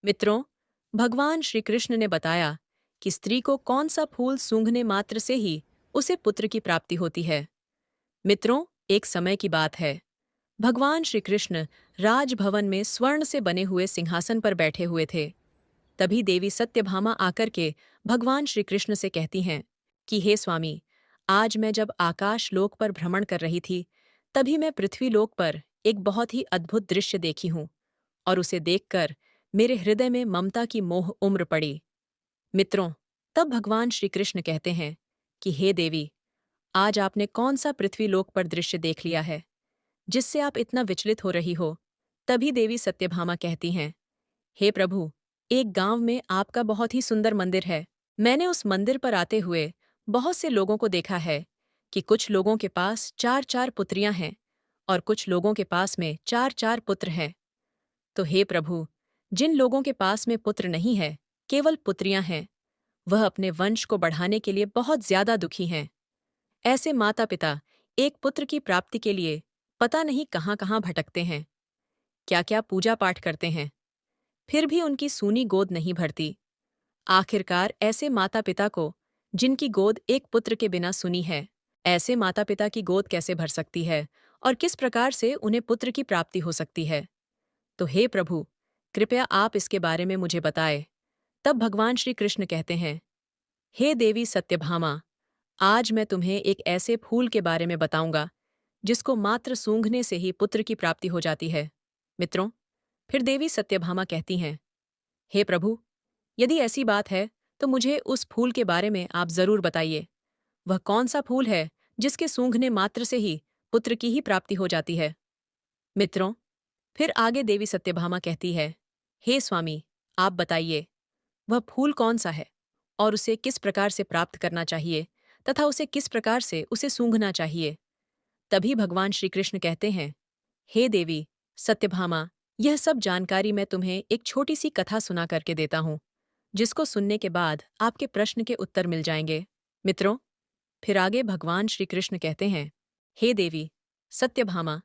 मित्रों, भगवान श्री कृष्ण ने बताया कि स्त्री को कौन सा फूल सूंघने मात्र से ही उसे पुत्र की प्राप्ति होती है। मित्रों, एक समय की बात है। भगवान श्री कृष्ण राजभवन में स्वर्ण से बने हुए सिंहासन पर बैठे हुए थे। तभी देवी सत्यभामा आकर के भगवान श्री कृष्ण से कहती हैं कि हे स्वामी, आज मैं जब आकाश लोक पर भ्रमण कर रही थी, तभी मैं पृथ्वी लोक पर एक बहुत ही अद्भुत दृश्य देखी हूँ और उसे देखकर मेरे हृदय में ममता की मोह उम्र पड़ी। मित्रों, तब भगवान श्री कृष्ण कहते हैं कि हे देवी, आज आपने कौन सा पृथ्वी लोक पर दृश्य देख लिया है जिससे आप इतना विचलित हो रही हो। तभी देवी सत्यभामा कहती हैं, हे प्रभु, एक गांव में आपका बहुत ही सुंदर मंदिर है। मैंने उस मंदिर पर आते हुए बहुत से लोगों को देखा है कि कुछ लोगों के पास चार चार पुत्रियां हैं और कुछ लोगों के पास में चार चार पुत्र हैं। तो हे प्रभु, जिन लोगों के पास में पुत्र नहीं है, केवल पुत्रियां हैं, वह अपने वंश को बढ़ाने के लिए बहुत ज्यादा दुखी हैं। ऐसे माता पिता एक पुत्र की प्राप्ति के लिए पता नहीं कहाँ कहाँ भटकते हैं, क्या क्या पूजा पाठ करते हैं, फिर भी उनकी सूनी गोद नहीं भरती। आखिरकार ऐसे माता पिता को, जिनकी गोद एक पुत्र के बिना सुनी है, ऐसे माता पिता की गोद कैसे भर सकती है और किस प्रकार से उन्हें पुत्र की प्राप्ति हो सकती है। तो हे प्रभु, कृपया आप इसके बारे में मुझे बताएं। तब भगवान श्री कृष्ण कहते हैं, हे देवी सत्यभामा, आज मैं तुम्हें एक ऐसे फूल के बारे में बताऊंगा जिसको मात्र सूंघने से ही पुत्र की प्राप्ति हो जाती है। मित्रों, फिर देवी सत्यभामा कहती हैं, हे प्रभु, यदि ऐसी बात है तो मुझे उस फूल के बारे में आप जरूर बताइए। वह कौन सा फूल है जिसके सूंघने मात्र से ही पुत्र की ही प्राप्ति हो जाती है। मित्रों, फिर आगे देवी सत्यभामा कहती है, हे स्वामी, आप बताइए, वह फूल कौन सा है और उसे किस प्रकार से प्राप्त करना चाहिए तथा उसे किस प्रकार से उसे सूंघना चाहिए। तभी भगवान श्री कृष्ण कहते हैं, हे देवी सत्यभामा, यह सब जानकारी मैं तुम्हें एक छोटी सी कथा सुना करके देता हूँ, जिसको सुनने के बाद आपके प्रश्न के उत्तर मिल जाएंगे। मित्रों, फिर आगे भगवान श्री कृष्ण कहते हैं, हे देवी सत्यभामा,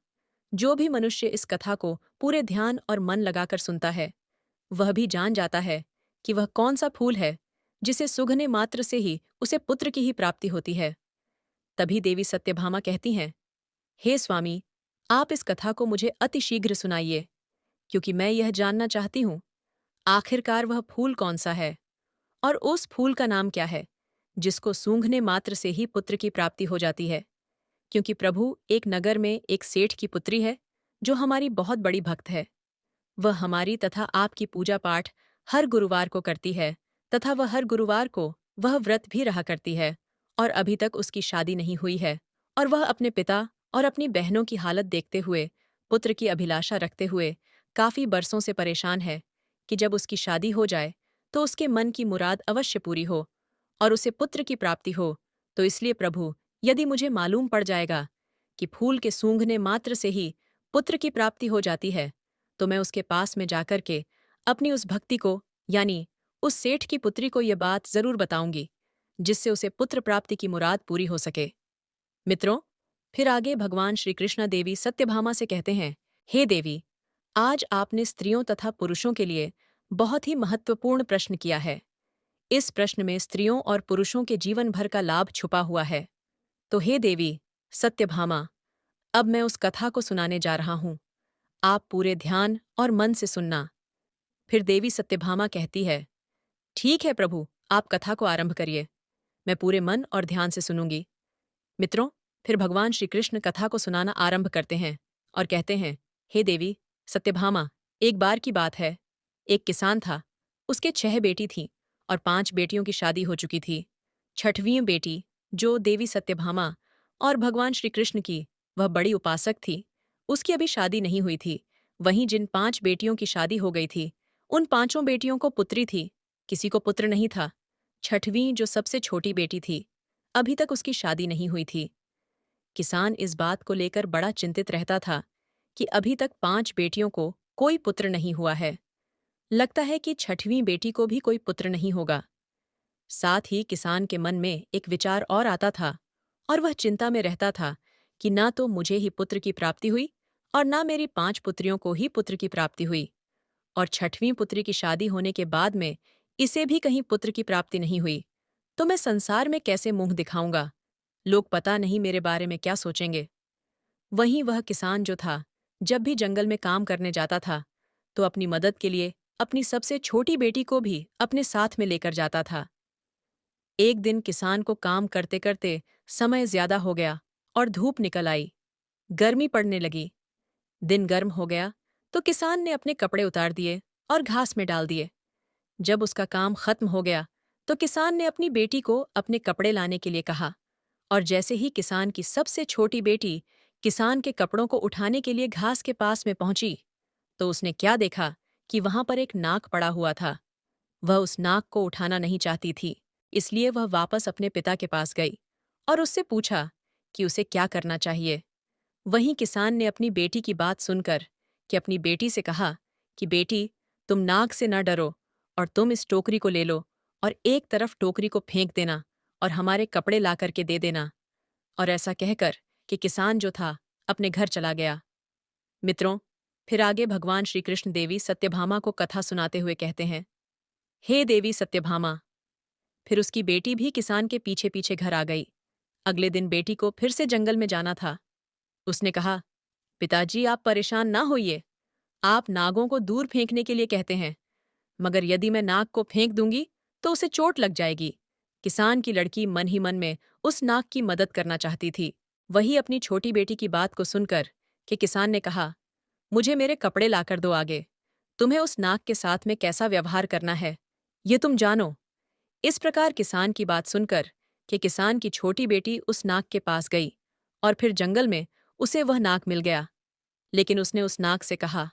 जो भी मनुष्य इस कथा को पूरे ध्यान और मन लगाकर सुनता है, वह भी जान जाता है कि वह कौन सा फूल है जिसे सूंघने मात्र से ही उसे पुत्र की ही प्राप्ति होती है। तभी देवी सत्यभामा कहती हैं, हे स्वामी, आप इस कथा को मुझे अतिशीघ्र सुनाइए, क्योंकि मैं यह जानना चाहती हूँ आखिरकार वह फूल कौन सा है और उस फूल का नाम क्या है जिसको सूंघने मात्र से ही पुत्र की प्राप्ति हो जाती है। क्योंकि प्रभु, एक नगर में एक सेठ की पुत्री है जो हमारी बहुत बड़ी भक्त है। वह हमारी तथा आपकी पूजा पाठ हर गुरुवार को करती है तथा वह हर गुरुवार को वह व्रत भी रहा करती है और अभी तक उसकी शादी नहीं हुई है और वह अपने पिता और अपनी बहनों की हालत देखते हुए, पुत्र की अभिलाषा रखते हुए काफी बरसों से परेशान है कि जब उसकी शादी हो जाए तो उसके मन की मुराद अवश्य पूरी हो और उसे पुत्र की प्राप्ति हो। तो इसलिए प्रभु, यदि मुझे मालूम पड़ जाएगा कि फूल के सूंघने मात्र से ही पुत्र की प्राप्ति हो जाती है, तो मैं उसके पास में जाकर के अपनी उस भक्ति को, यानी उस सेठ की पुत्री को यह बात जरूर बताऊंगी, जिससे उसे पुत्र प्राप्ति की मुराद पूरी हो सके। मित्रों, फिर आगे भगवान श्री कृष्ण देवी सत्यभामा से कहते हैं, हे देवी, आज आपने स्त्रियों तथा पुरुषों के लिए बहुत ही महत्वपूर्ण प्रश्न किया है। इस प्रश्न में स्त्रियों और पुरुषों के जीवन भर का लाभ छुपा हुआ है। तो हे देवी सत्यभामा, अब मैं उस कथा को सुनाने जा रहा हूँ। आप पूरे ध्यान और मन से सुनना। फिर देवी सत्यभामा कहती है, ठीक है प्रभु, आप कथा को आरंभ करिए, मैं पूरे मन और ध्यान से सुनूंगी। मित्रों, फिर भगवान श्री कृष्ण कथा को सुनाना आरंभ करते हैं और कहते हैं, हे देवी सत्यभामा, एक बार की बात है, एक किसान था। उसके 6 बेटी थीं और 5 बेटियों की शादी हो चुकी थी। छठवीं बेटी, जो देवी सत्यभामा और भगवान श्री कृष्ण की वह बड़ी उपासक थी, उसकी अभी शादी नहीं हुई थी। वहीं जिन 5 बेटियों की शादी हो गई थी, उन पांचों बेटियों को पुत्री थी, किसी को पुत्र नहीं था। छठवीं, जो सबसे छोटी बेटी थी, अभी तक उसकी शादी नहीं हुई थी। किसान इस बात को लेकर बड़ा चिंतित रहता था कि अभी तक 5 बेटियों को कोई पुत्र नहीं हुआ है। लगता है कि छठवीं बेटी को भी कोई पुत्र नहीं होगा। साथ ही किसान के मन में एक विचार और आता था और वह चिंता में रहता था कि ना तो मुझे ही पुत्र की प्राप्ति हुई और ना मेरी 5 पुत्रियों को ही पुत्र की प्राप्ति हुई। और 6वीं पुत्री की शादी होने के बाद में इसे भी कहीं पुत्र की प्राप्ति नहीं हुई, तो मैं संसार में कैसे मुंह दिखाऊंगा? लोग पता नहीं मेरे बारे में क्या सोचेंगे। वहीं वह किसान जो था, जब भी जंगल में काम करने जाता था, तो अपनी मदद के लिए अपनी सबसे छोटी बेटी को भी अपने साथ में लेकर जाता था। एक दिन किसान को काम करते करते समय ज्यादा हो गया और धूप निकल आई। गर्मी पड़ने लगी। दिन गर्म हो गया तो किसान ने अपने कपड़े उतार दिए और घास में डाल दिए। जब उसका काम खत्म हो गया तो किसान ने अपनी बेटी को अपने कपड़े लाने के लिए कहा, और जैसे ही किसान की सबसे छोटी बेटी किसान के कपड़ों को उठाने के लिए घास के पास में पहुंची, तो उसने क्या देखा कि वहां पर एक नाक पड़ा हुआ था। वह उस नाक को उठाना नहीं चाहती थी, इसलिए वह वापस अपने पिता के पास गई और उससे पूछा कि उसे क्या करना चाहिए। वहीं किसान ने अपनी बेटी की बात सुनकर कि अपनी बेटी से कहा कि बेटी, तुम नाक से न डरो और तुम इस टोकरी को ले लो और एक तरफ टोकरी को फेंक देना और हमारे कपड़े ला करके दे देना। और ऐसा कहकर कि किसान जो था अपने घर चला गया। मित्रों, फिर आगे भगवान श्री कृष्ण देवी सत्यभामा को कथा सुनाते हुए कहते हैं, हे देवी सत्यभामा। फिर उसकी बेटी भी किसान के पीछे पीछे घर आ गई। अगले दिन बेटी को फिर से जंगल में जाना था। उसने कहा, पिताजी आप परेशान ना होइए। आप नागों को दूर फेंकने के लिए कहते हैं, मगर यदि मैं नाग को फेंक दूंगी तो उसे चोट लग जाएगी। किसान की लड़की मन ही मन में उस नाग की मदद करना चाहती थी। वही अपनी छोटी बेटी की बात को सुनकर कि किसान ने कहा, मुझे मेरे कपड़े लाकर दो आगे। तुम्हें उस नाग के साथ में कैसा व्यवहार करना है, ये तुम जानो। इस प्रकार किसान की बात सुनकर कि किसान की छोटी बेटी उस नाग के पास गई और फिर जंगल में उसे वह नाग मिल गया। लेकिन उसने उस नाग से कहा,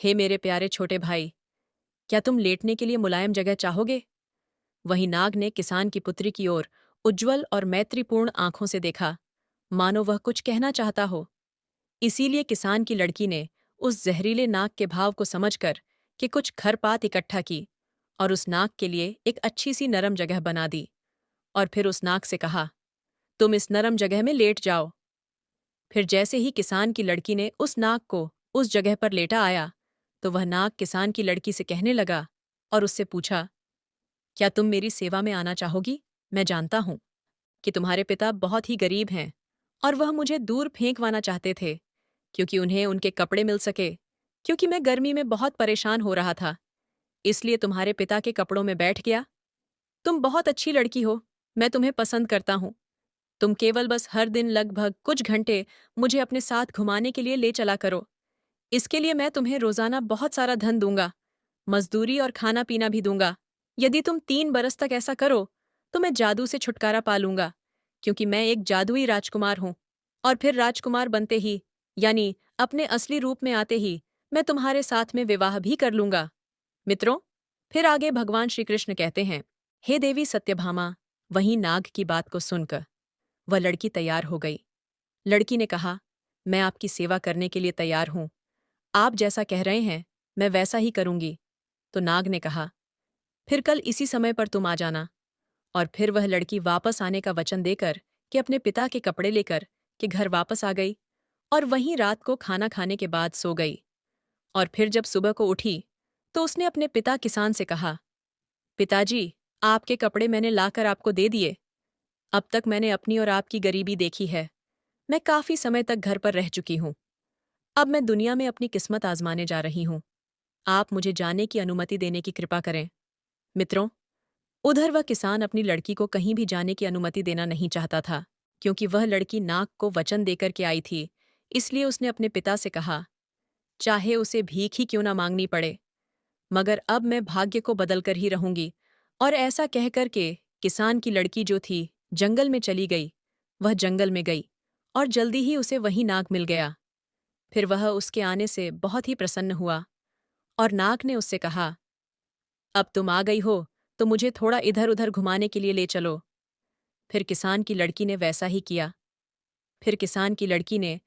हे मेरे प्यारे छोटे भाई, क्या तुम लेटने के लिए मुलायम जगह चाहोगे? वही नाग ने किसान की पुत्री की ओर उज्ज्वल और मैत्रीपूर्ण आंखों से देखा, मानो वह कुछ कहना चाहता हो। इसीलिए किसान की लड़की ने उस जहरीले नाग के भाव को समझकर कि कुछ खरपात इकट्ठा की और उस नाग के लिए एक अच्छी सी नरम जगह बना दी और फिर उस नाग से कहा, तुम इस नरम जगह में लेट जाओ। फिर जैसे ही किसान की लड़की ने उस नाग को उस जगह पर लेटा आया, तो वह नाग किसान की लड़की से कहने लगा और उससे पूछा, क्या तुम मेरी सेवा में आना चाहोगी? मैं जानता हूं कि तुम्हारे पिता बहुत ही गरीब हैं और वह मुझे दूर फेंकवाना चाहते थे, क्योंकि उन्हें उनके कपड़े मिल सके, क्योंकि मैं गर्मी में बहुत परेशान हो रहा था। इसलिए तुम्हारे पिता के कपड़ों में बैठ गया। तुम बहुत अच्छी लड़की हो, मैं तुम्हें पसंद करता हूँ। तुम केवल बस हर दिन लगभग कुछ घंटे मुझे अपने साथ घुमाने के लिए ले चला करो। इसके लिए मैं तुम्हें रोजाना बहुत सारा धन दूंगा, मजदूरी और खाना पीना भी दूंगा। यदि तुम 3 बरस तक ऐसा करो तो मैं जादू से छुटकारा पा लूंगा, क्योंकि मैं एक जादुई राजकुमार हूं। और फिर राजकुमार बनते ही, यानी अपने असली रूप में आते ही, मैं तुम्हारे साथ में विवाह भी कर लूंगा। मित्रों, फिर आगे भगवान श्री कृष्ण कहते हैं, हे देवी सत्यभामा। वहीं नाग की बात को सुनकर वह लड़की तैयार हो गई। लड़की ने कहा, मैं आपकी सेवा करने के लिए तैयार हूं। आप जैसा कह रहे हैं मैं वैसा ही करूंगी। तो नाग ने कहा, फिर कल इसी समय पर तुम आ जाना। और फिर वह लड़की वापस आने का वचन देकर कि अपने पिता के कपड़े लेकर कि घर वापस आ गई और वहीं रात को खाना खाने के बाद सो गई। और फिर जब सुबह को उठी तो उसने अपने पिता किसान से कहा, पिताजी, आपके कपड़े मैंने लाकर आपको दे दिए। अब तक मैंने अपनी और आपकी गरीबी देखी है। मैं काफी समय तक घर पर रह चुकी हूँ। अब मैं दुनिया में अपनी किस्मत आजमाने जा रही हूँ। आप मुझे जाने की अनुमति देने की कृपा करें। मित्रों, उधर वह किसान अपनी लड़की को कहीं भी जाने की अनुमति देना नहीं चाहता था, क्योंकि वह लड़की नाग को वचन देकर के आई थी। इसलिए उसने अपने पिता से कहा, चाहे उसे भीख ही क्यों ना मांगनी पड़े, मगर अब मैं भाग्य को बदलकर ही रहूंगी। और ऐसा कहकर के किसान की लड़की जो थी जंगल में चली गई। वह जंगल में गई और जल्दी ही उसे वही नाग मिल गया। फिर वह उसके आने से बहुत ही प्रसन्न हुआ और नाग ने उससे कहा, अब तुम आ गई हो तो मुझे थोड़ा इधर उधर घुमाने के लिए ले चलो। फिर किसान की लड़की ने वैसा ही किया। फिर किसान की लड़की ने